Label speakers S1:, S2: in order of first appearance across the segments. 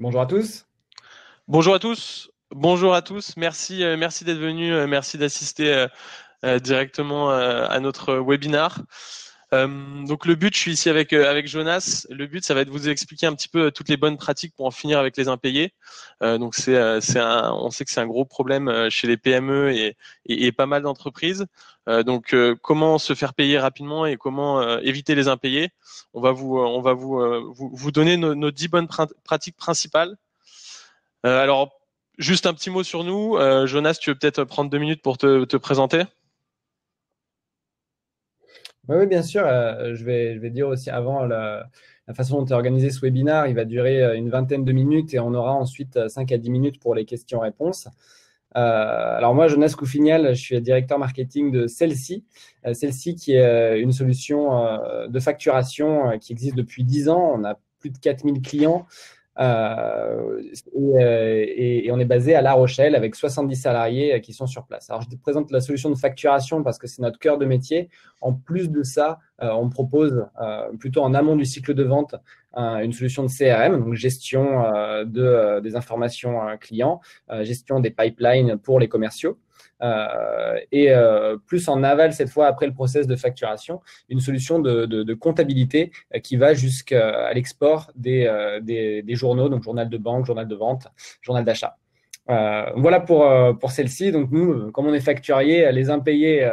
S1: Bonjour à tous.
S2: Bonjour à tous. Bonjour à tous. Merci, merci d'être venu. Merci d'assister directement à notre webinar. Donc le but, je suis ici avec Jonas. Le but, ça va être de vous expliquer un petit peu toutes les bonnes pratiques pour en finir avec les impayés. Donc on sait que c'est un gros problème chez les PME et pas mal d'entreprises. Comment se faire payer rapidement et comment éviter les impayés. On va vous donner nos 10 bonnes pratiques principales. Alors, juste un petit mot sur nous. Jonas, tu veux peut-être prendre 2 minutes pour te présenter?
S1: Oui, oui, bien sûr. Je vais dire aussi avant la façon dont est organisé ce webinaire. Il va durer une vingtaine de minutes et on aura ensuite 5 à 10 minutes pour les questions-réponses. Alors moi, Jonas Coufignal, je suis directeur marketing de Celsi. Celsi qui est une solution de facturation qui existe depuis 10 ans. On a plus de 4000 clients. Et on est basé à La Rochelle avec 70 salariés qui sont sur place. Alors, je te présente la solution de facturation parce que c'est notre cœur de métier. En plus de ça, on propose plutôt en amont du cycle de vente une solution de CRM, donc gestion des informations clients, gestion des pipelines pour les commerciaux. Plus en aval cette fois après le process de facturation, une solution de comptabilité qui va jusqu'à l'export des journaux, donc journal de banque, journal de vente, journal d'achat. Voilà pour celle-ci. Donc nous, comme on est facturier, les impayés,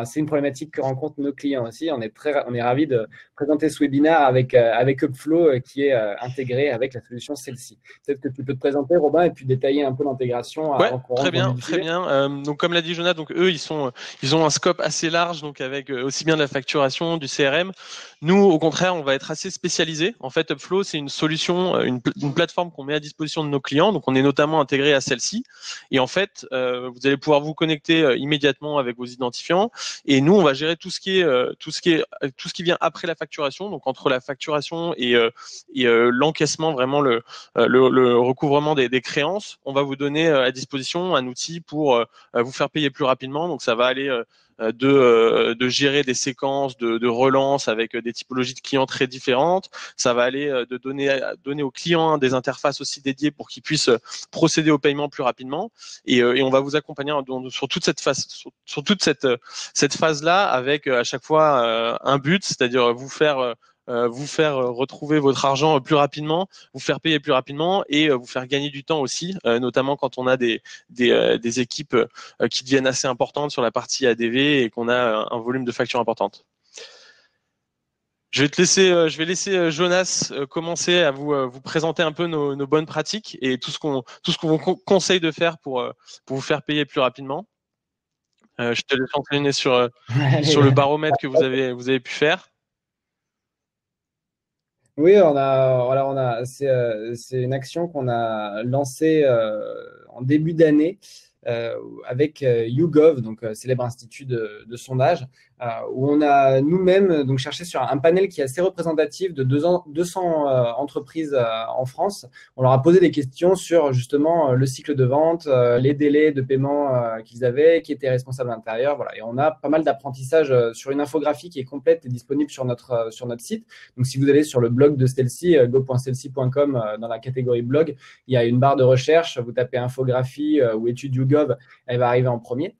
S1: c'est une problématique que rencontrent nos clients aussi. On est ravis de présenter ce webinaire avec Upflow qui est intégré avec la solution celle-ci. Peut-être que tu peux te présenter, Robin, et puis détailler un peu l'intégration
S2: Ouais,
S1: avant qu'on
S2: très
S1: rentre dans le
S2: bien,
S1: vif du
S2: très
S1: sujet.
S2: bien. Donc comme l'a dit Jonas, donc eux ils ont un scope assez large, donc avec aussi bien de la facturation, du CRM. Nous, au contraire, on va être assez spécialisé. En fait, Upflow, c'est une solution, une plateforme qu'on met à disposition de nos clients. Donc on est notamment intégré à celle-ci. Et en fait, vous allez pouvoir vous connecter immédiatement avec vos identifiants. Et nous, on va gérer tout ce qui vient après la facturation. Donc entre la facturation et l'encaissement, vraiment le recouvrement des créances, on va vous donner à disposition un outil pour vous faire payer plus rapidement. Donc ça va aller de gérer des séquences de relance avec des typologies de clients très différentes. Ça va aller de donner aux clients des interfaces aussi dédiées pour qu'ils puissent procéder au paiement plus rapidement. Et on va vous accompagner sur toute cette phase, sur toute cette phase-là avec à chaque fois un but, c'est-à-dire vous faire retrouver votre argent plus rapidement, vous faire payer plus rapidement et vous faire gagner du temps aussi, notamment quand on a des équipes qui deviennent assez importantes sur la partie ADV et qu'on a un volume de factures importante. Je vais laisser Jonas commencer à vous présenter un peu nos bonnes pratiques et tout ce qu'on vous conseille de faire pour vous faire payer plus rapidement. Je te laisse entraîner sur le
S1: Allez.
S2: baromètre que vous avez pu faire.
S1: Oui, c'est une action qu'on a lancée en début d'année avec YouGov, donc célèbre institut de sondage, où on a nous-mêmes donc cherché sur un panel qui est assez représentatif de 200 entreprises en France. On leur a posé des questions sur justement le cycle de vente, les délais de paiement qu'ils avaient, qui étaient responsables à l'intérieur. Voilà. Et on a pas mal d'apprentissage sur une infographie qui est complète et disponible sur notre site. Donc, si vous allez sur le blog de Celsi, go.celsi.com, dans la catégorie blog, il y a une barre de recherche. Vous tapez infographie ou études YouGov, elle va arriver en premier.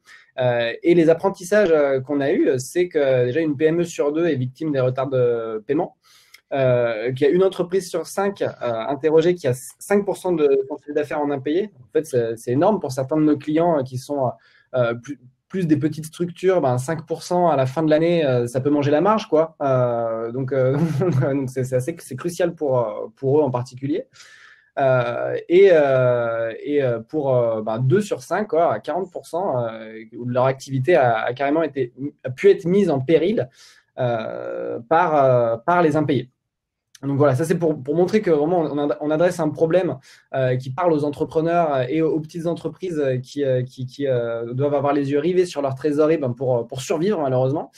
S1: Et les apprentissages qu'on a eus, c'est que déjà une PME sur deux est victime des retards de paiement. Qu'il y a une entreprise sur 5 interrogée qui a 5% de son chiffre d'affaires en impayé. En fait, c'est énorme pour certains de nos clients qui sont plus des petites structures. 5% à la fin de l'année, ça peut manger la marge, quoi. Donc c'est crucial pour eux en particulier. Pour 2 sur 5, quoi, à 40%, où leur activité a carrément pu être mise en péril par les impayés. Donc voilà, ça c'est pour montrer que vraiment on adresse un problème qui parle aux entrepreneurs et aux petites entreprises qui doivent avoir les yeux rivés sur leur trésorerie pour survivre malheureusement.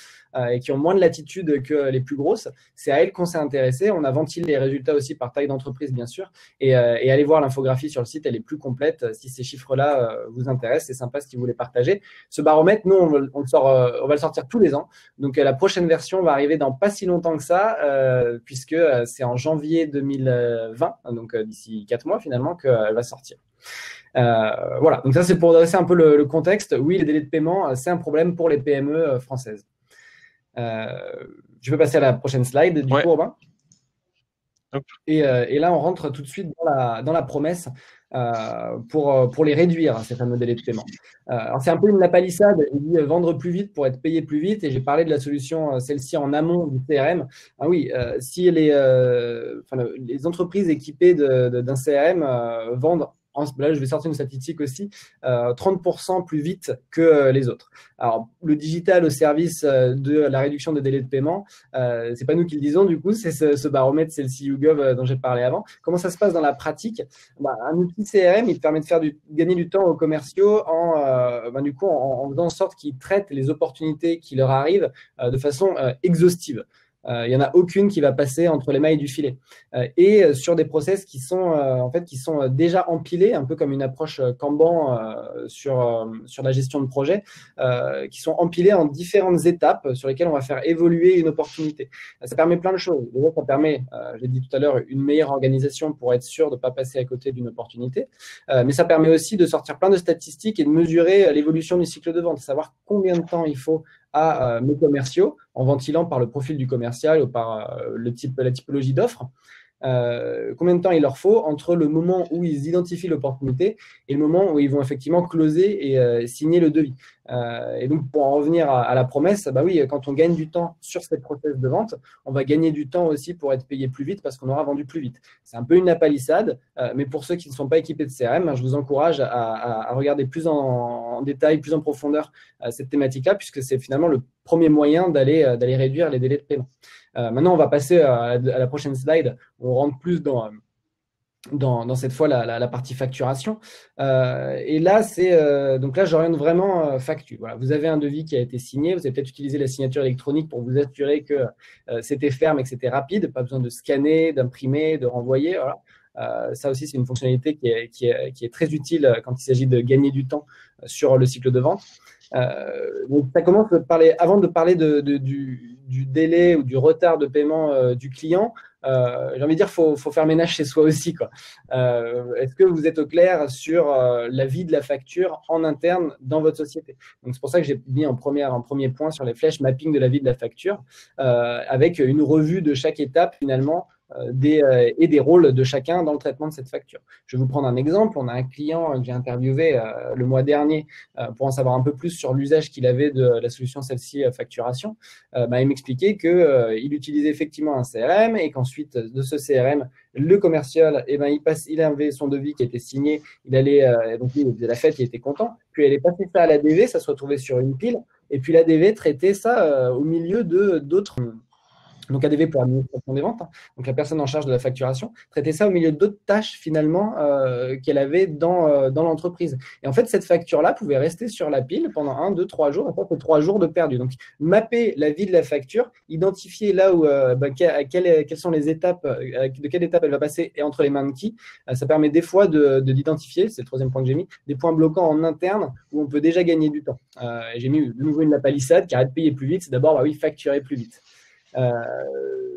S1: et qui ont moins de latitude que les plus grosses, c'est à elles qu'on s'est intéressé. On a ventilé les résultats aussi par taille d'entreprise, bien sûr, et allez voir l'infographie sur le site, elle est plus complète. Si ces chiffres-là vous intéressent, c'est sympa si vous les partagez. Ce baromètre, nous, on va le sortir tous les ans. Donc, la prochaine version va arriver dans pas si longtemps que ça, puisque c'est en janvier 2020, donc d'ici 4 mois finalement, qu'elle va sortir. Voilà, donc ça c'est pour dresser un peu le contexte. Oui, les délais de paiement, c'est un problème pour les PME françaises. Je peux passer à la prochaine slide, du coup, Robin. Et là, on rentre tout de suite dans la promesse pour les réduire, ces fameux délais de paiement. Alors, c'est un peu une lapalissade. Il dit vendre plus vite pour être payé plus vite. Et j'ai parlé de la solution, celle-ci en amont du CRM. Ah oui, si les entreprises équipées d'un CRM vendent, là, je vais sortir une statistique aussi, 30% plus vite que les autres. Alors, le digital au service de la réduction des délais de paiement, c'est pas nous qui le disons, du coup, c'est ce baromètre, c'est le YouGov dont j'ai parlé avant. Comment ça se passe dans la pratique? Un outil CRM, il te permet de gagner du temps aux commerciaux en faisant en sorte qu'ils traitent les opportunités qui leur arrivent de façon exhaustive. Il n'y en a aucune qui va passer entre les mailles du filet. Et sur des process qui sont déjà empilés, un peu comme une approche Kanban sur la gestion de projet, qui sont empilés en différentes étapes sur lesquelles on va faire évoluer une opportunité. Ça permet plein de choses. Déjà, ça permet, j'ai dit tout à l'heure, une meilleure organisation pour être sûr de ne pas passer à côté d'une opportunité. Mais ça permet aussi de sortir plein de statistiques et de mesurer l'évolution du cycle de vente, savoir combien de temps il faut à mes commerciaux en ventilant par le profil du commercial ou par la typologie d'offre. Combien de temps il leur faut entre le moment où ils identifient l'opportunité et le moment où ils vont effectivement closer et signer le devis. Et donc, pour en revenir à la promesse, bah oui, quand on gagne du temps sur cette process de vente, on va gagner du temps aussi pour être payé plus vite parce qu'on aura vendu plus vite. C'est un peu une lapalissade, mais pour ceux qui ne sont pas équipés de CRM, je vous encourage à regarder plus en détail, plus en profondeur cette thématique-là, puisque c'est finalement le premier moyen d'aller réduire les délais de paiement. Maintenant, on va passer à la prochaine slide. On rentre plus dans cette fois la partie facturation. Et là, donc là, j'oriente vraiment facture. Voilà, vous avez un devis qui a été signé. Vous avez peut-être utilisé la signature électronique pour vous assurer que c'était ferme et que c'était rapide. Pas besoin de scanner, d'imprimer, de renvoyer. Voilà. Ça aussi, c'est une fonctionnalité qui est très utile quand il s'agit de gagner du temps sur le cycle de vente. Donc, ça commence avant de parler du délai ou du retard de paiement du client. J'ai envie de dire, faut faire ménage chez soi aussi, quoi. Est-ce que vous êtes au clair sur la vie de la facture en interne dans votre société? Donc, c'est pour ça que j'ai mis en premier point sur les flèches mapping de la vie de la facture, avec une revue de chaque étape finalement et des rôles de chacun dans le traitement de cette facture. Je vais vous prendre un exemple. On a un client que j'ai interviewé le mois dernier pour en savoir un peu plus sur l'usage qu'il avait de la solution celle-ci facturation. Il m'expliquait qu'il utilisait effectivement un CRM et qu'ensuite de ce CRM, le commercial, il avait son devis qui était signé, il allait, donc il faisait la fête, il était content, puis il allait passer ça à l'ADV, ça se retrouvait sur une pile, et puis l'ADV traitait ça au milieu d'autres. Donc ADV pour l'administration des ventes, hein. Donc la personne en charge de la facturation, traitait ça au milieu d'autres tâches finalement qu'elle avait dans l'entreprise. Et en fait, cette facture-là pouvait rester sur la pile pendant 1, 2, 3 jours, après 3 jours de perdu. Donc mapper la vie de la facture, identifier là où quelles sont les étapes, de quelle étape elle va passer et entre les mains de qui, ça permet des fois d'identifier, c'est le troisième point que j'ai mis, des points bloquants en interne où on peut déjà gagner du temps. J'ai mis de nouveau une lapalissade qui arrête de payer plus vite, c'est d'abord facturer plus vite.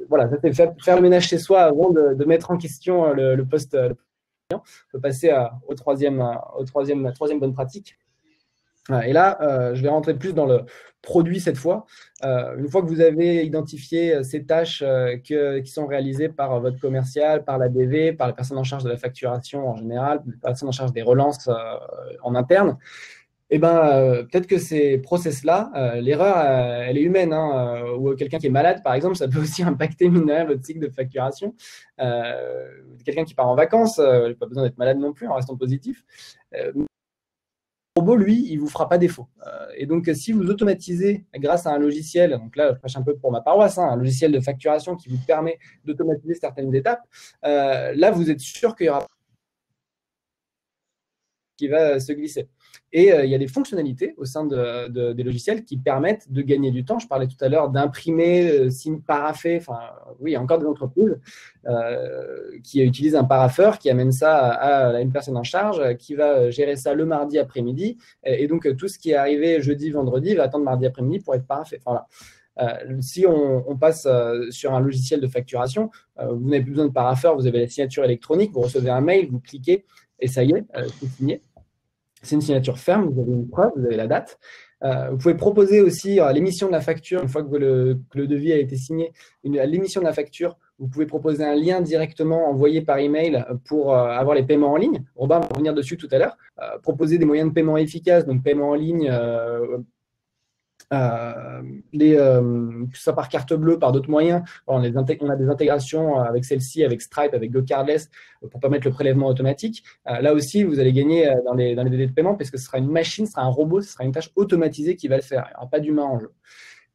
S1: Voilà, ça c'est faire le ménage chez soi avant de mettre en question le poste client. On peut passer à la troisième bonne pratique. Et là, je vais rentrer plus dans le produit cette fois. Une fois que vous avez identifié ces tâches qui sont réalisées par votre commercial, par l'ADV, par la personne en charge de la facturation en général, la personne en charge des relances en interne, peut-être que ces process-là, l'erreur, elle est humaine, hein, ou quelqu'un qui est malade, par exemple, ça peut aussi impacter mine de rien votre cycle de facturation. Quelqu'un qui part en vacances, pas besoin d'être malade non plus, en restant positif. Le robot, lui, il vous fera pas défaut. Et donc, si vous automatisez grâce à un logiciel, donc là, je prêche un peu pour ma paroisse, hein, un logiciel de facturation qui vous permet d'automatiser certaines étapes, là, vous êtes sûr qu'il y aura qui va se glisser. Et il y a des fonctionnalités au sein des logiciels qui permettent de gagner du temps. Je parlais tout à l'heure d'imprimer, paraffer. Enfin, oui, il y a encore des entreprises qui utilisent un paraffeur, qui amène ça à une personne en charge, qui va gérer ça le mardi après-midi. Et donc, tout ce qui est arrivé jeudi, vendredi va attendre mardi après-midi pour être paraffé. Enfin, voilà. Si on passe sur un logiciel de facturation, vous n'avez plus besoin de paraffeur, vous avez la signature électronique, vous recevez un mail, vous cliquez et ça y est, c'est signé. C'est une signature ferme, vous avez une preuve, vous avez la date. Vous pouvez proposer aussi à l'émission de la facture, une fois que le devis a été signé, à l'émission de la facture, vous pouvez proposer un lien directement envoyé par email pour avoir les paiements en ligne. Robin va revenir dessus tout à l'heure. Proposer des moyens de paiement efficaces, donc paiement en ligne, que ce soit par carte bleue, par d'autres moyens. On a des intégrations avec celle-ci, avec Stripe, avec GoCardless pour permettre le prélèvement automatique. Là aussi, vous allez gagner dans les délais de paiement parce que ce sera une machine, ce sera un robot, ce sera une tâche automatisée qui va le faire. Il n'y aura pas d'humain en jeu.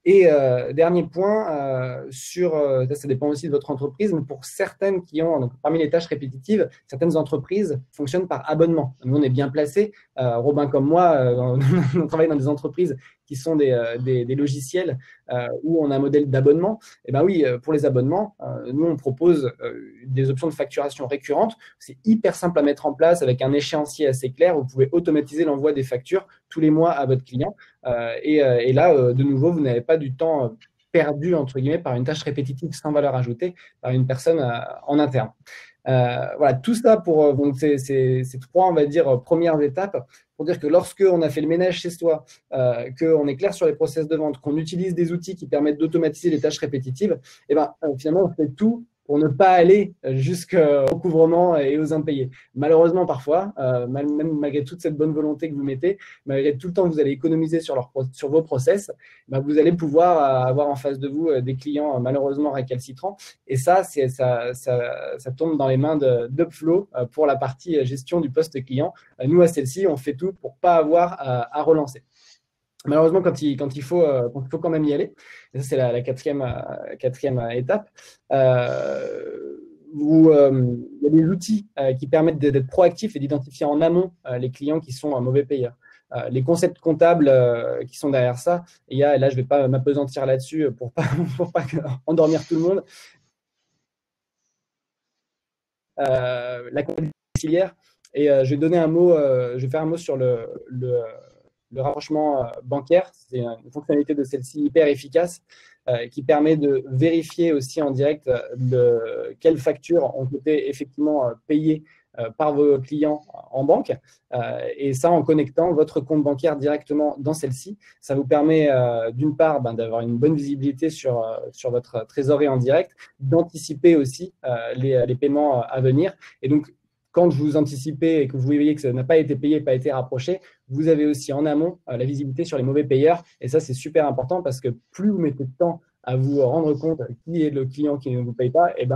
S1: Et dernier point, ça dépend aussi de votre entreprise, mais pour certaines qui ont, donc, parmi les tâches répétitives, certaines entreprises fonctionnent par abonnement. Nous, on est bien placés. Robin comme moi, on travaille dans des entreprises qui sont des logiciels où on a un modèle d'abonnement. Et ben oui, pour les abonnements, nous, on propose des options de facturation récurrentes. C'est hyper simple à mettre en place avec un échéancier assez clair. Vous pouvez automatiser l'envoi des factures tous les mois à votre client. Et là, de nouveau, vous n'avez pas du temps perdu, entre guillemets, par une tâche répétitive sans valeur ajoutée par une personne en interne. Voilà, tout ça pour donc ces trois, on va dire, premières étapes pour dire que lorsque on a fait le ménage chez soi, qu'on est clair sur les process de vente, qu'on utilise des outils qui permettent d'automatiser les tâches répétitives, et ben finalement, on fait tout pour ne pas aller jusqu'au recouvrement et aux impayés. Malheureusement, parfois, même malgré toute cette bonne volonté que vous mettez, malgré tout le temps que vous allez économiser sur vos process, ben vous allez pouvoir avoir en face de vous des clients malheureusement récalcitrants. Et ça tombe dans les mains d'Upflow pour la partie gestion du poste client. Nous, à celle-ci, on fait tout pour ne pas avoir à relancer. Malheureusement, quand il faut quand même y aller, et ça c'est la quatrième étape, il y a des outils qui permettent d'être proactifs et d'identifier en amont les clients qui sont mauvais payeurs. Les concepts comptables qui sont derrière ça, et là je ne vais pas m'apesantir là-dessus pour pas endormir tout le monde. La comptabilité auxiliaire, et je vais donner un mot, je vais faire un mot sur le rapprochement bancaire. C'est une fonctionnalité de celle-ci hyper efficace qui permet de vérifier aussi en direct quelles factures ont été effectivement payées par vos clients en banque, et ça en connectant votre compte bancaire directement dans celle-ci. Ça vous permet d'une part d'avoir une bonne visibilité sur votre trésorerie en direct, d'anticiper aussi les paiements à venir. Et donc, quand vous anticipez et que vous voyez que ça n'a pas été payé, pas été rapproché, vous avez aussi en amont la visibilité sur les mauvais payeurs. Et ça, c'est super important parce que plus vous mettez de temps à vous rendre compte qui est le client qui ne vous paye pas, et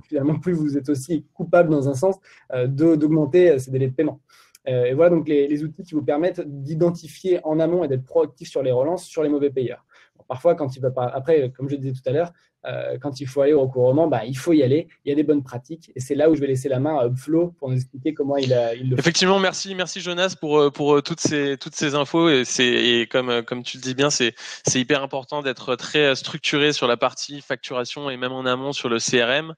S1: finalement, plus vous êtes aussi coupable dans un sens d'augmenter ces délais de paiement. Et voilà donc les outils qui vous permettent d'identifier en amont et d'être proactif sur les relances, sur les mauvais payeurs. Bon, parfois, quand il va pas, après, comme je disais tout à l'heure, quand il faut aller au recouvrement, il faut y aller. Il y a des bonnes pratiques, et c'est là où je vais laisser la main à Upflow pour nous expliquer comment il le fait.
S2: Effectivement, merci Jonas pour toutes ces infos, et comme tu le dis bien, c'est hyper important d'être très structuré sur la partie facturation et même en amont sur le CRM.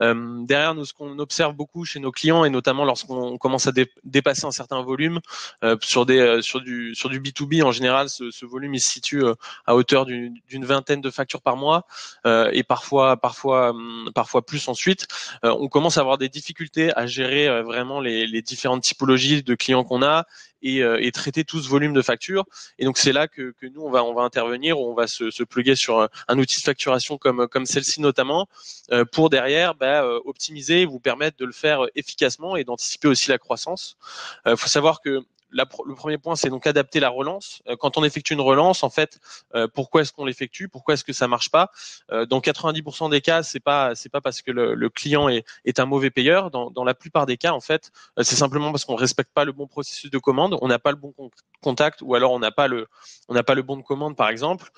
S2: Derrière, nous, ce qu'on observe beaucoup chez nos clients, et notamment lorsqu'on commence à dépasser un certain volume, sur du B2B en général, ce volume il se situe à hauteur d'une vingtaine de factures par mois, et parfois plus ensuite. On commence à avoir des difficultés à gérer vraiment les différentes typologies de clients qu'on a, et traiter tout ce volume de factures. Et donc c'est là que nous on va intervenir, on va se plugger sur un outil de facturation comme celle-ci notamment, pour derrière optimiser et vous permettre de le faire efficacement et d'anticiper aussi la croissance. Faut savoir que le premier point, c'est donc adapter la relance. Quand on effectue une relance, en fait, pourquoi est-ce qu'on l'effectue? Pourquoi est-ce que ça marche pas? Dans 90% des cas, c'est pas parce que le client est un mauvais payeur. Dans la plupart des cas, en fait, c'est simplement parce qu'on respecte pas le bon processus de commande, on n'a pas le bon contact, ou alors on n'a pas le bon de commande, par exemple.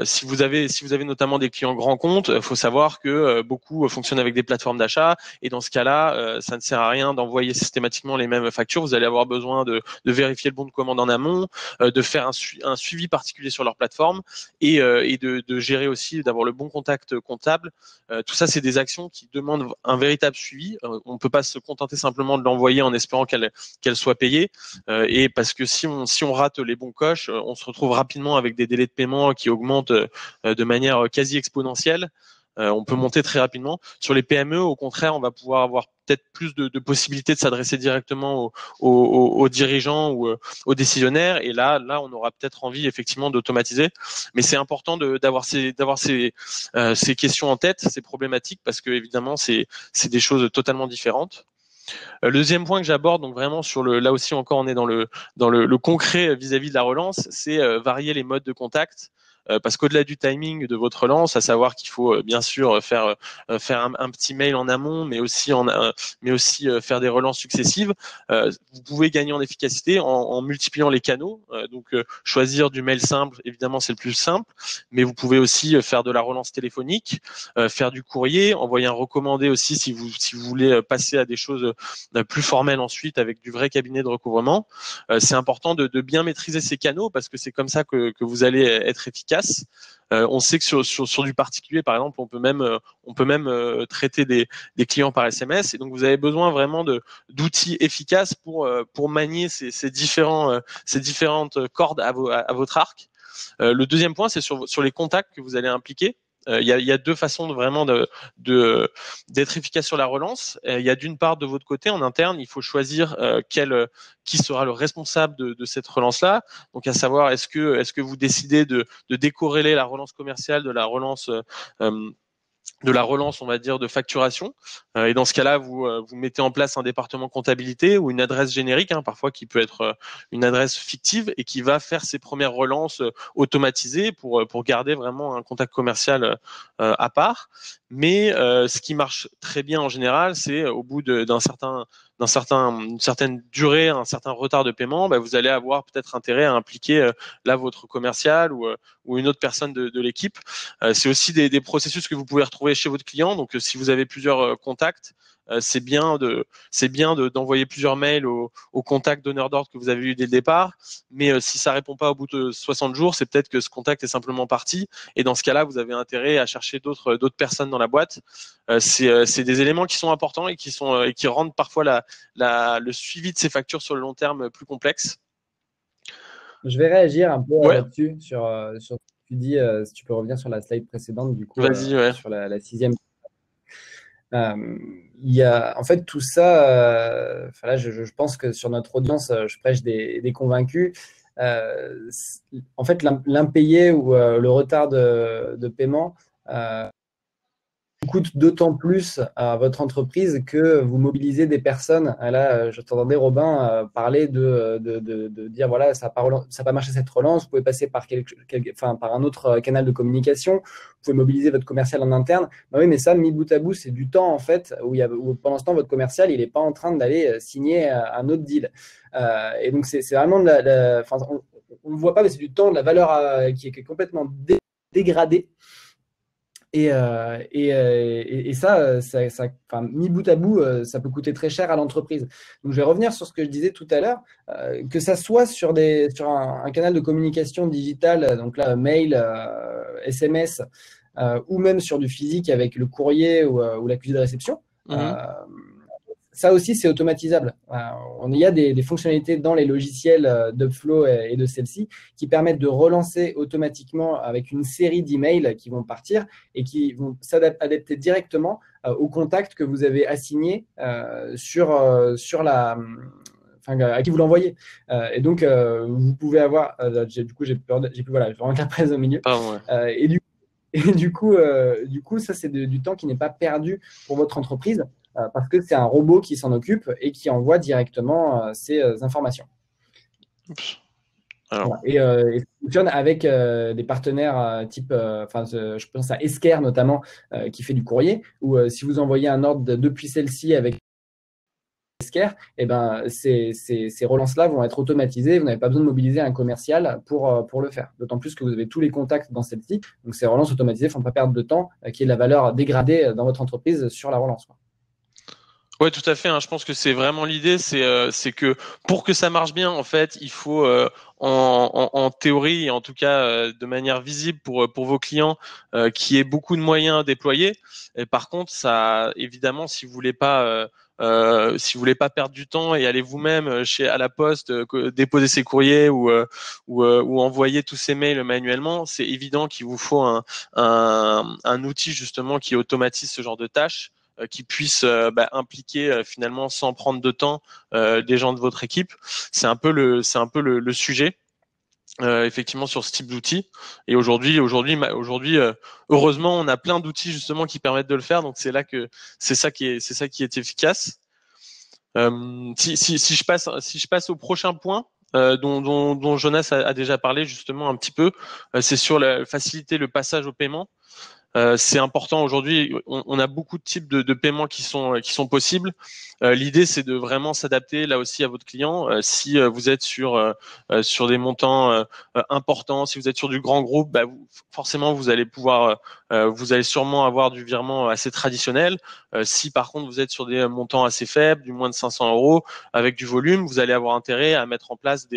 S2: Si vous avez notamment des clients grands comptes, faut savoir que beaucoup fonctionnent avec des plateformes d'achat, et dans ce cas-là, ça ne sert à rien d'envoyer systématiquement les mêmes factures. Vous allez avoir besoin de vérifier le bon de commande en amont, de faire un suivi particulier sur leur plateforme et de gérer aussi, d'avoir le bon contact comptable. Tout ça, c'est des actions qui demandent un véritable suivi. On ne peut pas se contenter simplement de l'envoyer en espérant qu'elle soit payée. Et parce que si on rate les bons coches, on se retrouve rapidement avec des délais de paiement qui augmentent de manière quasi exponentielle. On peut monter très rapidement. Sur les PME, au contraire, on va pouvoir avoir peut-être plus de possibilités de s'adresser directement aux dirigeants ou aux décisionnaires. Et là, on aura peut-être envie effectivement d'automatiser. Mais c'est important d'avoir ces questions en tête, ces problématiques, parce que évidemment, c'est des choses totalement différentes. Le deuxième point que j'aborde, donc vraiment là aussi encore, on est dans le concret vis-à-vis de la relance, c'est varier les modes de contact. Parce qu'au-delà du timing de votre relance, à savoir qu'il faut bien sûr faire un petit mail en amont, mais aussi faire des relances successives, vous pouvez gagner en efficacité en multipliant les canaux. Donc choisir du mail simple, évidemment c'est le plus simple, mais vous pouvez aussi faire de la relance téléphonique, faire du courrier, envoyer un recommandé aussi si vous voulez passer à des choses plus formelles ensuite avec du vrai cabinet de recouvrement. C'est important de bien maîtriser ces canaux parce que c'est comme ça que vous allez être efficace. On sait que sur du particulier, par exemple, on peut même traiter des clients par SMS. Et donc, vous avez besoin vraiment d'outils efficaces pour manier ces différentes cordes à votre arc. Le deuxième point, c'est sur les contacts que vous allez impliquer. Il y a deux façons vraiment d'être efficace sur la relance. Il y a d'une part de votre côté en interne, il faut choisir qui sera le responsable de cette relance-là. Donc à savoir, est-ce que vous décidez de décorréler la relance commerciale de la relance, on va dire, de facturation. Et dans ce cas-là, vous mettez en place un département comptabilité ou une adresse générique, parfois qui peut être une adresse fictive et qui va faire ses premières relances automatisées pour garder vraiment un contact commercial à part. Mais ce qui marche très bien en général, c'est au bout d'une certaine durée, un certain retard de paiement, vous allez avoir peut-être intérêt à impliquer là votre commercial ou une autre personne de l'équipe. C'est aussi des processus que vous pouvez retrouver chez votre client. Donc, si vous avez plusieurs contacts, c'est bien d'envoyer plusieurs mails au contact donneur d'ordre que vous avez eu dès le départ. Mais si ça répond pas au bout de 60 jours, c'est peut-être que ce contact est simplement parti. Et dans ce cas-là, vous avez intérêt à chercher d'autres personnes dans la boîte. C'est des éléments qui sont importants et qui rendent parfois le suivi de ces factures sur le long terme plus complexe.
S1: Je vais réagir un peu
S2: Ouais.
S1: là-dessus, sur ce que tu dis, si tu peux revenir sur la slide précédente, du coup,
S2: Vas-y, ouais.
S1: sur la sixième. Il y a, en fait, tout ça, là, je pense que sur notre audience, je prêche des convaincus. En fait, l'impayé ou le retard de paiement coûte d'autant plus à votre entreprise que vous mobilisez des personnes. Là, je t'entendais, Robin, parler de dire, voilà, ça n'a pas marché cette relance, vous pouvez passer par par un autre canal de communication, vous pouvez mobiliser votre commercial en interne. Oui, mais ça, mis bout à bout, c'est du temps, en fait, où pendant ce temps, votre commercial, il n'est pas en train d'aller signer un autre deal. Et donc, c'est vraiment on ne voit pas, mais c'est du temps, de la valeur qui est complètement dégradée. Et ça, mis bout à bout, ça peut coûter très cher à l'entreprise. Donc, je vais revenir sur ce que je disais tout à l'heure, que ça soit sur un canal de communication digitale, donc là, mail, SMS, ou même sur du physique avec le courrier ou l'accusé de réception. Ça aussi, c'est automatisable. Il y a des fonctionnalités dans les logiciels d'Upflow et de celle-ci qui permettent de relancer automatiquement avec une série d'emails qui vont partir et qui vont s'adapter directement au contact que vous avez assigné à qui vous l'envoyez. Et donc, vous pouvez avoir... du coup, j'ai vraiment la presse au milieu.
S2: Pardon, ouais.
S1: Et du coup, ça, c'est du temps qui n'est pas perdu pour votre entreprise parce que c'est un robot qui s'en occupe et qui envoie directement ces informations.
S2: Alors.
S1: Et ça fonctionne avec des partenaires type, je pense à Esker notamment, qui fait du courrier, ou si vous envoyez un ordre depuis celle-ci avec Esker, ces relances-là vont être automatisées. Vous n'avez pas besoin de mobiliser un commercial pour le faire. D'autant plus que vous avez tous les contacts dans celle-ci. Donc, ces relances automatisées ne font pas perdre de temps, qui est de la valeur dégradée dans votre entreprise sur la relance.
S2: Ouais, tout à fait, hein. Je pense que c'est vraiment l'idée, c'est que pour que ça marche bien, en fait, il faut en théorie et en tout cas de manière visible pour vos clients qu'il y ait beaucoup de moyens à déployer. Et par contre, ça, évidemment, si vous voulez pas perdre du temps et aller vous-même chez à la poste déposer ces courriers ou envoyer tous ces mails manuellement, c'est évident qu'il vous faut un outil justement qui automatise ce genre de tâches qui puisse impliquer finalement sans prendre de temps des gens de votre équipe. C'est un peu le sujet. Effectivement sur ce type d'outils et aujourd'hui heureusement on a plein d'outils justement qui permettent de le faire, donc c'est ça qui est efficace. Si je passe au prochain point dont Jonas a déjà parlé justement un petit peu, c'est sur faciliter le passage au paiement. C'est important aujourd'hui. On a beaucoup de types de paiements qui sont possibles. L'idée, c'est de vraiment s'adapter là aussi à votre client. Si vous êtes sur des montants importants, si vous êtes sur du grand groupe, forcément vous allez sûrement avoir du virement assez traditionnel. Si par contre vous êtes sur des montants assez faibles, du moins de 500 euros, avec du volume, vous allez avoir intérêt à mettre en place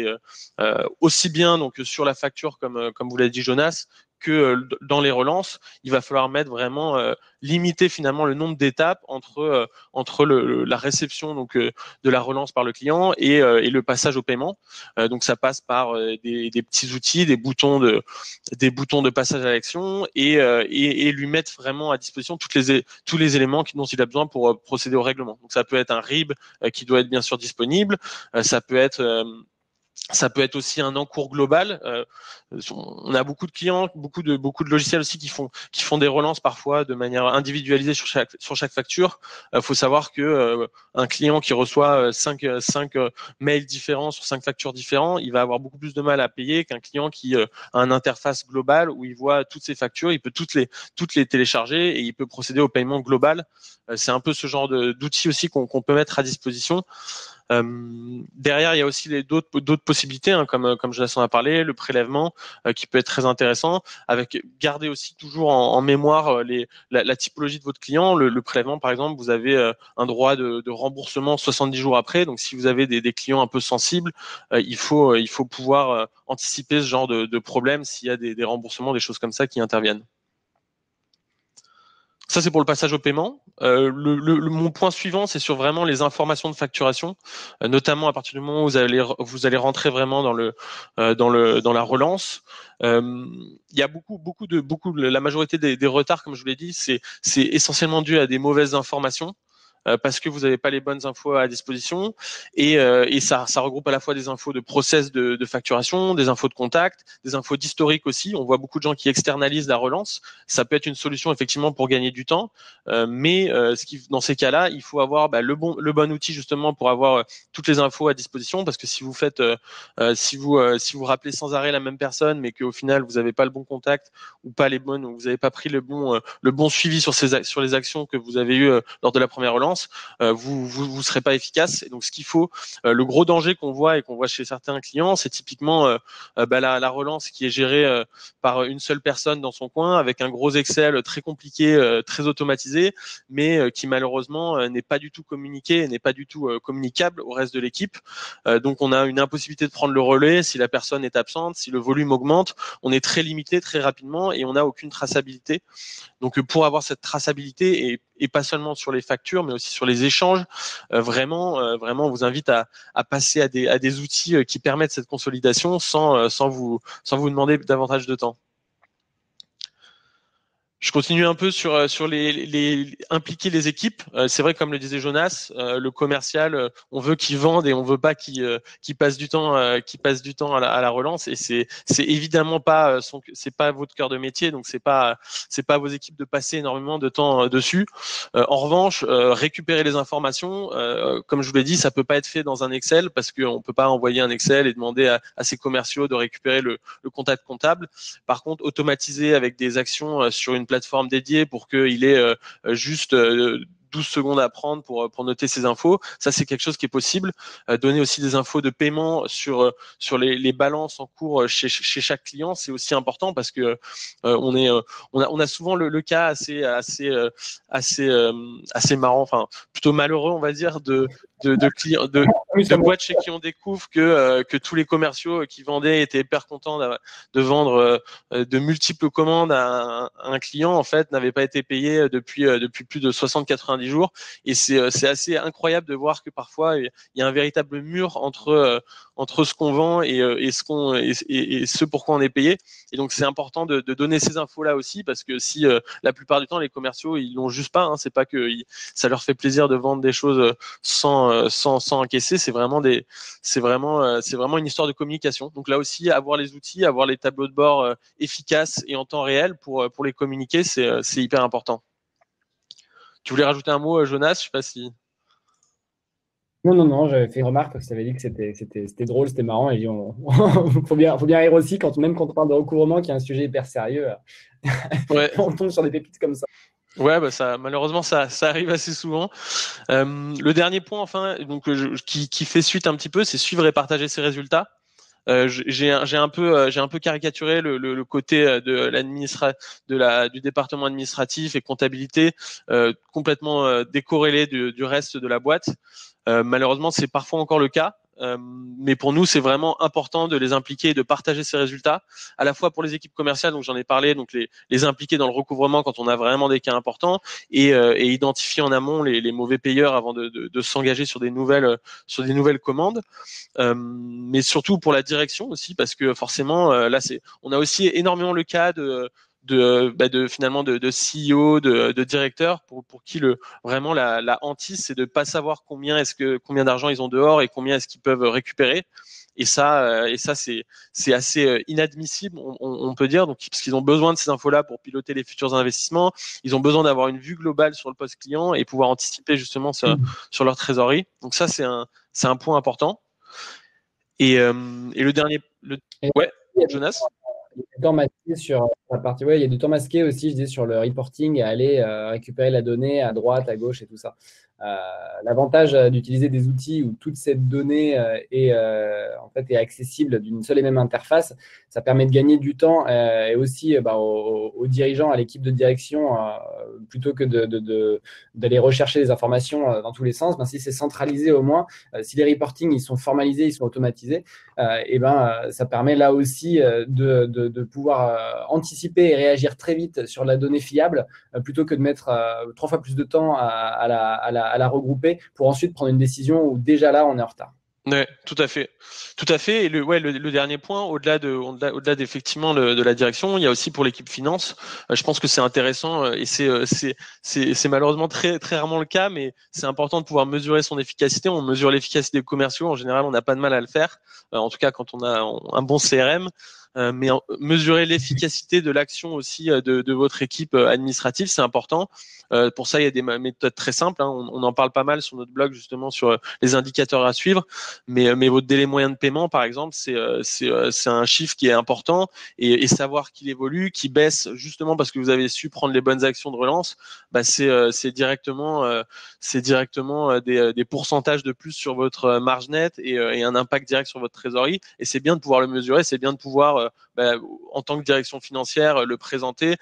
S2: aussi bien donc sur la facture comme vous l'avez dit Jonas, que dans les relances, il va falloir mettre vraiment limiter finalement le nombre d'étapes entre la réception donc de la relance par le client et le passage au paiement. Donc ça passe par des petits outils, des boutons de passage à l'action et lui mettre vraiment à disposition tous les éléments dont il a besoin pour procéder au règlement. Donc ça peut être un RIB qui doit être bien sûr disponible, ça peut être aussi un encours global. On a beaucoup de clients, beaucoup de logiciels aussi qui font des relances parfois de manière individualisée sur chaque facture. Faut savoir que un client qui reçoit cinq mails différents sur 5 factures différentes, il va avoir beaucoup plus de mal à payer qu'un client qui a une interface globale où il voit toutes ses factures, il peut toutes les télécharger et il peut procéder au paiement global. C'est un peu ce genre d'outils aussi qu'on peut mettre à disposition. Derrière, il y a aussi d'autres possibilités, hein, comme Jonas en a parlé, le prélèvement qui peut être très intéressant, avec garder aussi toujours en mémoire la typologie de votre client. Le prélèvement, par exemple, vous avez un droit de remboursement 70 jours après. Donc, si vous avez des clients un peu sensibles, il faut pouvoir anticiper ce genre de problème s'il y a des remboursements, des choses comme ça qui interviennent. Ça, c'est pour le passage au paiement. Mon point suivant, c'est sur vraiment les informations de facturation, notamment à partir du moment où vous allez rentrer vraiment dans la relance. Il y a la majorité des retards, comme je vous l'ai dit, c'est essentiellement dû à des mauvaises informations. Parce que vous n'avez pas les bonnes infos à disposition et ça regroupe à la fois des infos de process de facturation, des infos de contact, des infos d'historique aussi. On voit beaucoup de gens qui externalisent la relance. Ça peut être une solution effectivement pour gagner du temps, mais dans ces cas-là, il faut avoir le bon outil justement pour avoir toutes les infos à disposition, parce que si vous rappelez sans arrêt la même personne, mais qu'au final vous n'avez pas le bon contact ou pas les bonnes, ou vous n'avez pas pris le bon suivi sur les actions que vous avez eues lors de la première relance, vous serez pas efficace. Et donc ce qu'il faut, le gros danger qu'on voit chez certains clients, c'est typiquement la relance qui est gérée par une seule personne dans son coin avec un gros Excel très compliqué, très automatisé, mais qui malheureusement n'est pas du tout communiqué, n'est pas du tout communicable au reste de l'équipe. Donc on a une impossibilité de prendre le relais si la personne est absente, si le volume augmente, on est très limité très rapidement et on n'a aucune traçabilité. Donc pour avoir cette traçabilité et pas seulement sur les factures, mais aussi sur les échanges, vraiment, on vous invite à passer à des outils qui permettent cette consolidation sans vous demander davantage de temps. Je continue un peu sur impliquer les équipes. C'est vrai, comme le disait Jonas, le commercial, on veut qu'il vende et on veut pas qu'il passe du temps à la relance. Et c'est évidemment pas c'est pas votre cœur de métier, donc c'est pas vos équipes de passer énormément de temps dessus. En revanche, récupérer les informations, comme je vous l'ai dit, ça peut pas être fait dans un Excel, parce qu'on peut pas envoyer un Excel et demander à ses commerciaux de récupérer le contact comptable. Par contre, automatiser avec des actions sur une plateforme dédiée pour qu'il ait juste 12 secondes à prendre pour noter ces infos. Ça, c'est quelque chose qui est possible. Donner aussi des infos de paiement sur les balances en cours chez chaque client, c'est aussi important parce que on a souvent le cas assez marrant, enfin plutôt malheureux, on va dire, de clients, de boîtes chez qui on découvre que tous les commerciaux qui vendaient étaient hyper contents de vendre de multiples commandes à un client, en fait, n'avaient pas été payés depuis plus de 60-90 jours. Et c'est assez incroyable de voir que parfois, il y a un véritable mur entre ce qu'on vend et ce pourquoi on est payé. Et donc, c'est important de donner ces infos-là aussi, parce que si la plupart du temps, les commerciaux, ils l'ont juste pas, hein, c'est pas que ça leur fait plaisir de vendre des choses sans encaisser, c'est vraiment une histoire de communication. Donc là aussi, avoir les outils, avoir les tableaux de bord efficaces et en temps réel pour les communiquer, c'est hyper important. Tu voulais rajouter un mot, Jonas? Je sais pas si.
S1: Non, j'avais fait une remarque parce que tu avais dit que c'était drôle, c'était marrant. Et faut bien rire aussi, même quand on parle de recouvrement, qui est un sujet hyper sérieux.
S2: Ouais.
S1: On tombe sur des pépites comme ça.
S2: Ouais, bah malheureusement, ça arrive assez souvent. Le dernier point, enfin, donc qui fait suite un petit peu, c'est suivre et partager ses résultats. J'ai un peu caricaturé le côté du département administratif et comptabilité complètement décorrélé du reste de la boîte. Malheureusement, c'est parfois encore le cas. Mais pour nous, c'est vraiment important de les impliquer et de partager ces résultats, à la fois pour les équipes commerciales, donc j'en ai parlé, donc les impliquer dans le recouvrement quand on a vraiment des cas importants et identifier en amont les mauvais payeurs avant de s'engager sur des nouvelles commandes. Mais surtout pour la direction aussi, parce que forcément, là, on a aussi énormément le cas finalement de CEO, de directeurs pour qui vraiment la hantise, c'est de pas savoir combien d'argent ils ont dehors et combien est-ce qu'ils peuvent récupérer. Et ça c'est assez inadmissible, on peut dire, donc parce qu'ils ont besoin de ces infos-là pour piloter les futurs investissements. Ils ont besoin d'avoir une vue globale sur le poste client et pouvoir anticiper justement sur leur trésorerie. Donc ça, c'est un point important. Et le dernier, ouais, Jonas.
S1: Il y a du temps masqué sur la partie. Ouais, il y a du temps masqué aussi, je dis, sur le reporting et aller récupérer la donnée à droite, à gauche et tout ça. L'avantage d'utiliser des outils où toute cette donnée en fait, est accessible d'une seule et même interface, ça permet de gagner du temps et aussi aux dirigeants, à l'équipe de direction, plutôt que d'aller rechercher les informations dans tous les sens. Si c'est centralisé au moins, si les reportings ils sont formalisés, ils sont automatisés, ça permet là aussi de pouvoir anticiper et réagir très vite sur la donnée fiable, plutôt que de mettre 3 fois plus de temps à la regrouper pour ensuite prendre une décision où déjà là, on est en retard.
S2: Ouais, tout à fait, tout à fait. Et le dernier point, au-delà d'effectivement de la direction, il y a aussi pour l'équipe finance. Je pense que c'est intéressant et c'est malheureusement très très rarement le cas, mais c'est important de pouvoir mesurer son efficacité. On mesure l'efficacité des commerciaux. En général, on n'a pas de mal à le faire. En tout cas, quand on a un bon CRM. Mais mesurer l'efficacité de l'action aussi de votre équipe administrative, c'est important. Pour ça, il y a des méthodes très simples, hein. On en parle pas mal sur notre blog justement sur les indicateurs à suivre. Mais votre délai moyen de paiement, par exemple, c'est un chiffre qui est important et savoir qu'il évolue, qu'il baisse justement parce que vous avez su prendre les bonnes actions de relance, c'est directement des pourcentages de plus sur votre marge nette et un impact direct sur votre trésorerie. Et c'est bien de pouvoir le mesurer, c'est bien de pouvoir en tant que direction financière le présenter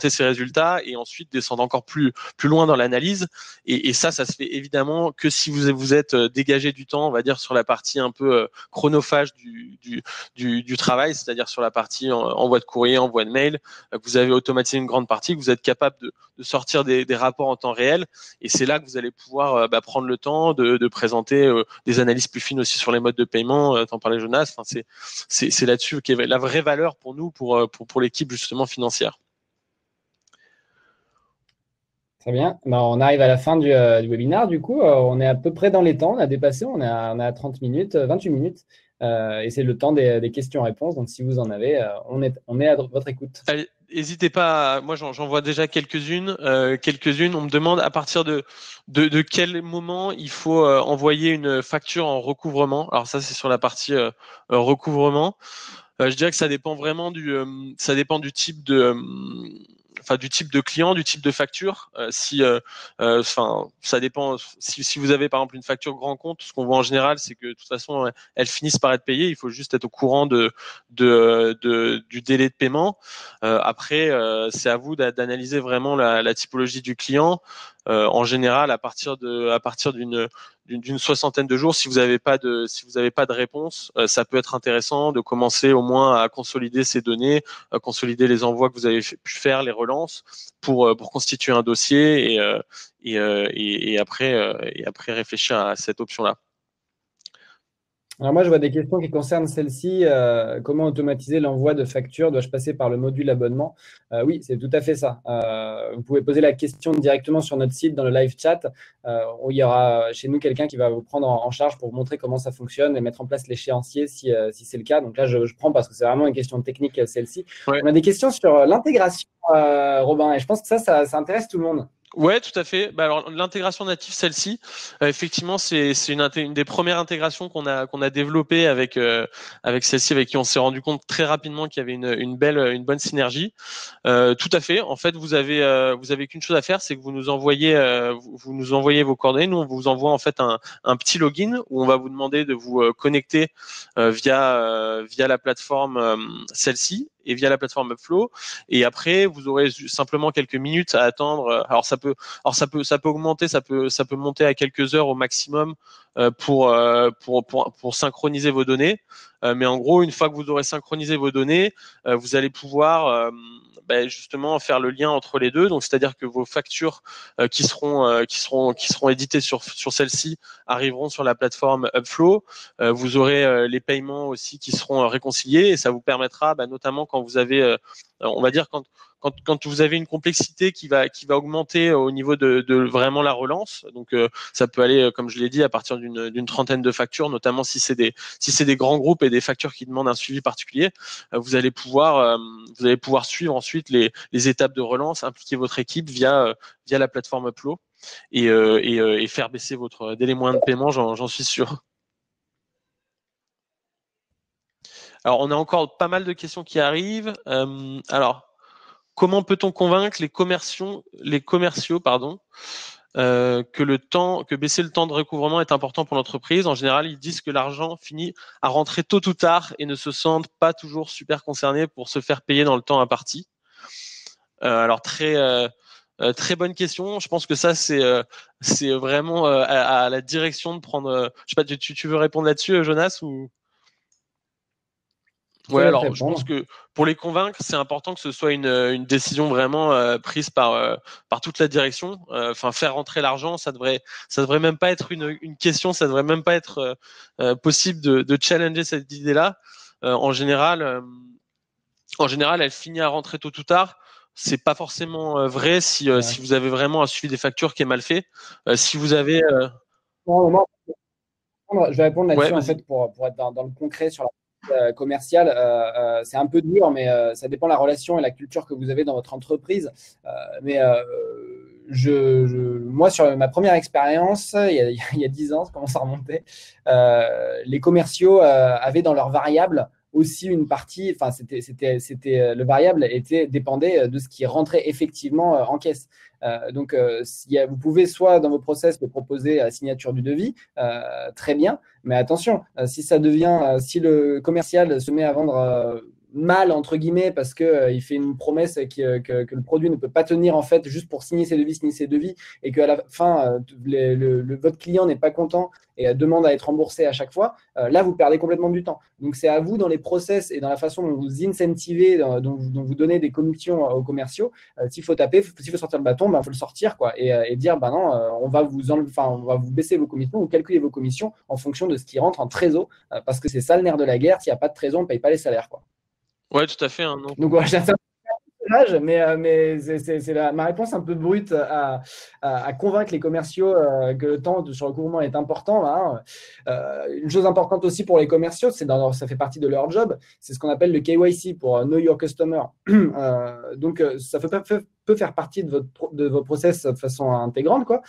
S2: ses résultats et ensuite descendre encore plus loin dans l'analyse. Et ça se fait évidemment que si vous êtes dégagé du temps, on va dire sur la partie un peu chronophage du travail, c'est-à-dire sur la partie envoi de courrier, envoi de mail, que vous avez automatisé une grande partie, que vous êtes capable de sortir des rapports en temps réel. Et c'est là que vous allez pouvoir prendre le temps de présenter des analyses plus fines aussi sur les modes de paiement. T'en parlais, Jonas. Enfin, c'est là-dessus qu'est la vraie valeur pour nous, pour l'équipe justement financière.
S1: Très bien. On arrive à la fin du webinaire. Du coup, on est à peu près dans les temps. On a dépassé. On est à 30 minutes, 28 minutes. Et c'est le temps des questions-réponses. Donc, si vous en avez, on est à votre écoute.
S2: Allez, n'hésitez pas. Moi, j'en vois déjà quelques-unes. On me demande à partir de quel moment il faut envoyer une facture en recouvrement. Alors ça, c'est sur la partie recouvrement. Je dirais que ça dépend vraiment du type du type de client, du type de facture. Ça dépend. Si vous avez par exemple une facture grand compte, ce qu'on voit en général, c'est que de toute façon, elles finissent par être payées. Il faut juste être au courant du délai de paiement. Après, c'est à vous d'analyser vraiment la typologie du client. En général, à partir d'une soixantaine de jours, si vous n'avez pas de réponse, ça peut être intéressant de commencer au moins à consolider ces données, consolider les envois que vous avez pu faire, les relances, pour constituer un dossier et après réfléchir à cette option-là.
S1: Alors moi, je vois des questions qui concernent celle-ci. Comment automatiser l'envoi de factures? Dois-je passer par le module abonnement? Oui, c'est tout à fait ça. Vous pouvez poser la question directement sur notre site dans le live chat. Où il y aura chez nous quelqu'un qui va vous prendre en charge pour vous montrer comment ça fonctionne et mettre en place l'échéancier si c'est le cas. Donc là, je prends parce que c'est vraiment une question technique, celle-ci.
S2: Ouais.
S1: On a des questions sur l'intégration, Robin, et je pense que ça intéresse tout le monde.
S2: Ouais, tout à fait. Alors l'intégration native, celle-ci, effectivement, c'est une des premières intégrations qu'on a développées avec celle-ci, avec qui on s'est rendu compte très rapidement qu'il y avait une bonne synergie. Tout à fait. En fait, vous avez qu'une chose à faire, c'est que vous nous envoyez vos coordonnées. Nous, on vous envoie en fait un petit login où on va vous demander de vous connecter via la plateforme celle-ci et via la plateforme Upflow. Et après, vous aurez simplement quelques minutes à attendre. Alors ça peut augmenter, ça peut monter à quelques heures au maximum pour synchroniser vos données. Mais en gros, une fois que vous aurez synchronisé vos données, vous allez pouvoir justement faire le lien entre les deux. Donc, c'est-à-dire que vos factures qui seront éditées sur celle-ci arriveront sur la plateforme Upflow. Vous aurez les paiements aussi qui seront réconciliés et ça vous permettra, notamment quand vous avez, on va dire quand vous avez une complexité qui va augmenter au niveau de vraiment la relance. Donc ça peut aller, comme je l'ai dit, à partir d'une trentaine de factures, notamment si c'est des grands groupes et des factures qui demandent un suivi particulier. Vous allez pouvoir suivre ensuite les étapes de relance, impliquer votre équipe via la plateforme Upflow et faire baisser votre délai moyen de paiement, j'en suis sûr. Alors, on a encore pas mal de questions qui arrivent. Alors, comment peut-on convaincre les commerciaux, que baisser le temps de recouvrement est important pour l'entreprise? En général, ils disent que l'argent finit à rentrer tôt ou tard et ne se sentent pas toujours super concernés pour se faire payer dans le temps imparti. Alors, très bonne question. Je pense que ça, c'est vraiment à la direction de prendre. Je sais pas, tu veux répondre là-dessus, Jonas, ou? Ouais, alors je pense que pour les convaincre, c'est important que ce soit une décision vraiment prise par toute la direction. Enfin, faire rentrer l'argent, ça devrait même pas être une question, ça devrait même pas être possible de challenger cette idée-là. En général, elle finit à rentrer tôt ou tard. C'est pas forcément vrai si vous avez vraiment un suivi des factures qui est mal fait. Si vous avez
S1: Non, je vais répondre là-dessus,
S2: ouais,
S1: en fait, pour être dans le concret sur la partie commerciale. C'est un peu dur, mais ça dépend de la relation et la culture que vous avez dans votre entreprise. Mais moi, sur ma première expérience, il y a 10 ans, ça commence à remonter, les commerciaux avaient dans leurs variables aussi une partie, enfin, le variable dépendait de ce qui rentrait effectivement en caisse. Donc, vous pouvez soit dans vos process me proposer la signature du devis, très bien, mais attention, si le commercial se met à vendre mal entre guillemets parce que il fait une promesse que le produit ne peut pas tenir en fait juste pour signer ses devis et qu'à la fin votre client n'est pas content et demande à être remboursé à chaque fois, là vous perdez complètement du temps. Donc c'est à vous dans les process et dans la façon dont vous incentivez, dont vous donnez des commissions aux commerciaux. S'il faut sortir le bâton, il faut le sortir quoi et dire non, on va vous baisser vos commissions ou calculer vos commissions en fonction de ce qui rentre en trésor parce que c'est ça le nerf de la guerre. S'il n'y a pas de trésor, on ne paye pas les salaires quoi.
S2: Ouais, tout à fait. Hein, non.
S1: Donc, voilà, j'ai un personnage, mais c'est ma réponse un peu brute à convaincre les commerciaux que le temps sur le recouvrement est important. Hein. Une chose importante aussi pour les commerciaux, ça fait partie de leur job, c'est ce qu'on appelle le KYC pour Know Your Customer. Donc, ça peut peut faire partie de vos process de façon intégrante, quoi.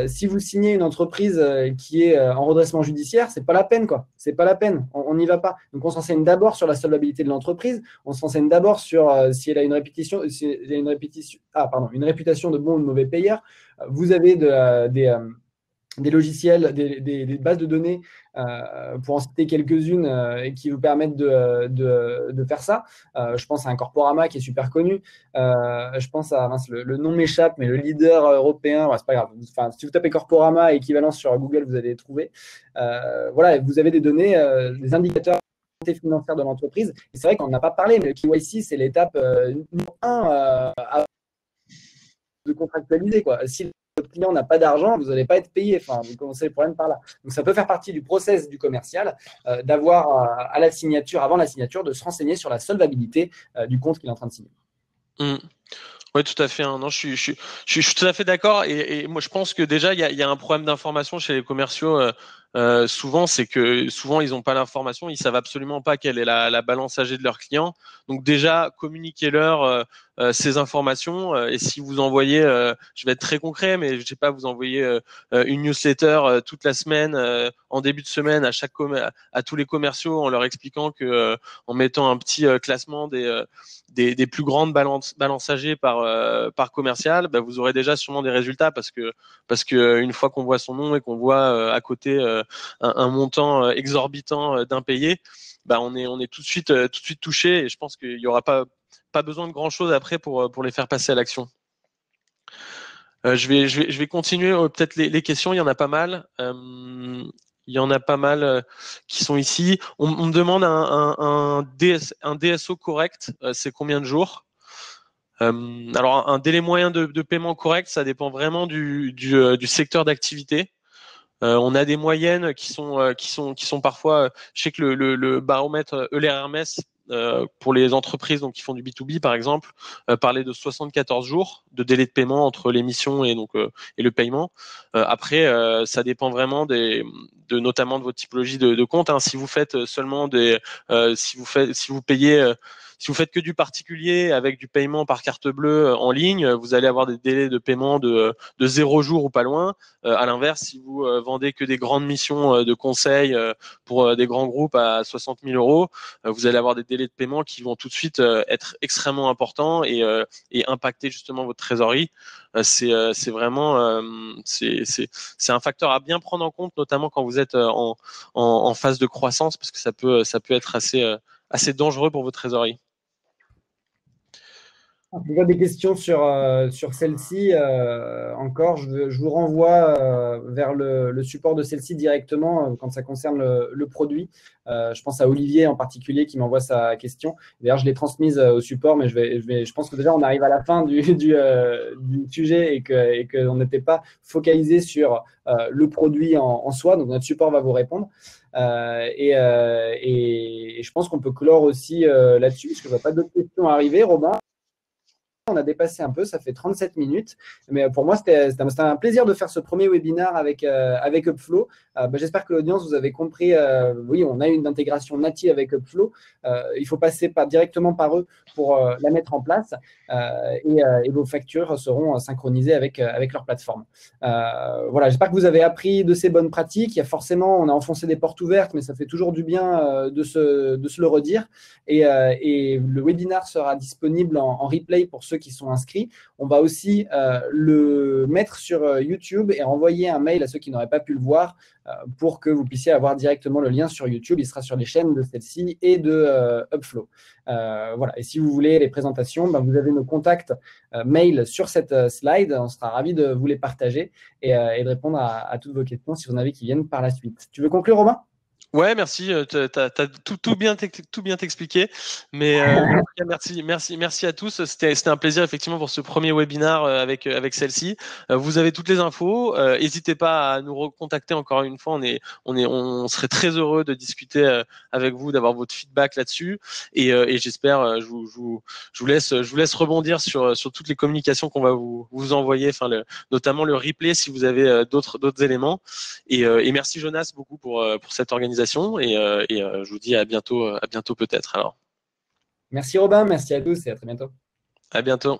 S1: Si vous signez une entreprise qui est en redressement judiciaire, c'est pas la peine, quoi. C'est pas la peine. On n'y va pas. Donc, on s'enseigne d'abord sur la solvabilité de l'entreprise. On s'enseigne d'abord sur si elle a une réputation, une réputation de bon ou de mauvais payeur. Vous avez des logiciels, des bases de données, pour en citer quelques-unes, qui vous permettent de faire ça. Je pense à un Corporama qui est super connu. Je pense à, mince, le nom m'échappe, mais le leader européen, c'est pas grave. Enfin, si vous tapez Corporama équivalent sur Google, vous allez les trouver. Voilà, vous avez des données, des indicateurs financière de l'entreprise. Et c'est vrai qu'on n'a pas parlé, mais le KYC, c'est l'étape numéro 1 de contractualiser, quoi. Si le client n'a pas d'argent, vous n'allez pas être payé. Enfin, vous commencez le problème par là. Donc, ça peut faire partie du process du commercial, d'avoir à la signature, avant la signature, de se renseigner sur la solvabilité du compte qu'il est en train de signer.
S2: Oui, tout à fait. Hein. Non, je suis tout à fait d'accord. Et moi, je pense que déjà, il y a un problème d'information chez les commerciaux. Souvent, c'est que souvent, ils n'ont pas l'information. Ils savent absolument pas quelle est la balance âgée de leurs clients. Donc déjà, communiquez-leur ces informations. Et si vous envoyez, je vais être très concret, mais je sais pas, vous envoyez une newsletter toute la semaine, en début de semaine, à tous les commerciaux, en leur expliquant que, en mettant un petit classement des plus grandes balances âgées par commercial, bah, vous aurez déjà sûrement des résultats parce que une fois qu'on voit son nom et qu'on voit à côté un montant exorbitant d'impayé, bah, on est tout de suite touché, et je pense qu'il y aura pas besoin de grand chose après pour les faire passer à l'action. Je vais continuer peut-être les questions. Il y en a pas mal. Il y en a pas mal qui sont ici. On me demande un DSO correct, c'est combien de jours? Alors, un délai moyen de paiement correct, ça dépend vraiment du secteur d'activité. On a des moyennes qui sont parfois. Je sais que le baromètre Euler Hermès, pour les entreprises donc qui font du B2B par exemple, parlait de 74 jours de délai de paiement entre l'émission et le paiement. Après, ça dépend vraiment notamment de votre typologie de compte. Hein. Si vous faites seulement si vous payez si vous faites que du particulier avec du paiement par carte bleue en ligne, vous allez avoir des délais de paiement de 0 jours ou pas loin. À l'inverse, si vous vendez que des grandes missions de conseil pour des grands groupes à 60 000 euros, vous allez avoir des délais de paiement qui vont tout de suite être extrêmement importants et impacter justement votre trésorerie. C'est vraiment c'est un facteur à bien prendre en compte, notamment quand vous êtes en phase de croissance, parce que ça peut être assez dangereux pour votre trésorerie.
S1: Je vois des questions sur celle-ci. Encore, je vous renvoie vers le support de celle-ci directement quand ça concerne le produit. Je pense à Olivier en particulier qui m'envoie sa question. D'ailleurs, je l'ai transmise au support, mais je pense que déjà on arrive à la fin du sujet et qu'on n'était pas focalisé sur le produit en soi. Donc, notre support va vous répondre. Et je pense qu'on peut clore aussi là-dessus, parce que je ne vois pas d'autres questions arriver. Robin? On a dépassé un peu, ça fait 37 minutes. Mais pour moi, c'était un plaisir de faire ce premier webinaire avec Upflow. J'espère que l'audience, vous avez compris. Oui, on a une intégration native avec Upflow. Il faut passer directement par eux pour la mettre en place. Et vos factures seront synchronisées avec leur plateforme. Voilà, j'espère que vous avez appris de ces bonnes pratiques. Il y a forcément, on a enfoncé des portes ouvertes, mais ça fait toujours du bien de se le redire. Et le webinaire sera disponible en replay pour ceux qui sont inscrits. On va aussi le mettre sur YouTube et envoyer un mail à ceux qui n'auraient pas pu le voir pour que vous puissiez avoir directement le lien sur YouTube. Il sera sur les chaînes de celle-ci et de Upflow. Voilà. Et si vous voulez les présentations, vous avez nos contacts mail sur cette slide. On sera ravis de vous les partager et de répondre à toutes vos questions si vous en avez qui viennent par la suite. Tu veux conclure, Romain?
S2: Ouais, merci. T'as tout bien expliqué. Mais en tout cas, merci à tous. C'était un plaisir effectivement pour ce premier webinaire avec celle-ci. Vous avez toutes les infos. N'hésitez pas à nous recontacter encore une fois. On serait très heureux de discuter avec vous, d'avoir votre feedback là-dessus. Et j'espère, je vous laisse rebondir sur toutes les communications qu'on va vous envoyer. Enfin, notamment le replay si vous avez d'autres éléments. Et merci Jonas beaucoup pour cette organisation. Et je vous dis à bientôt peut-être alors.
S1: Merci Robin, merci à tous et à très bientôt.
S2: À bientôt.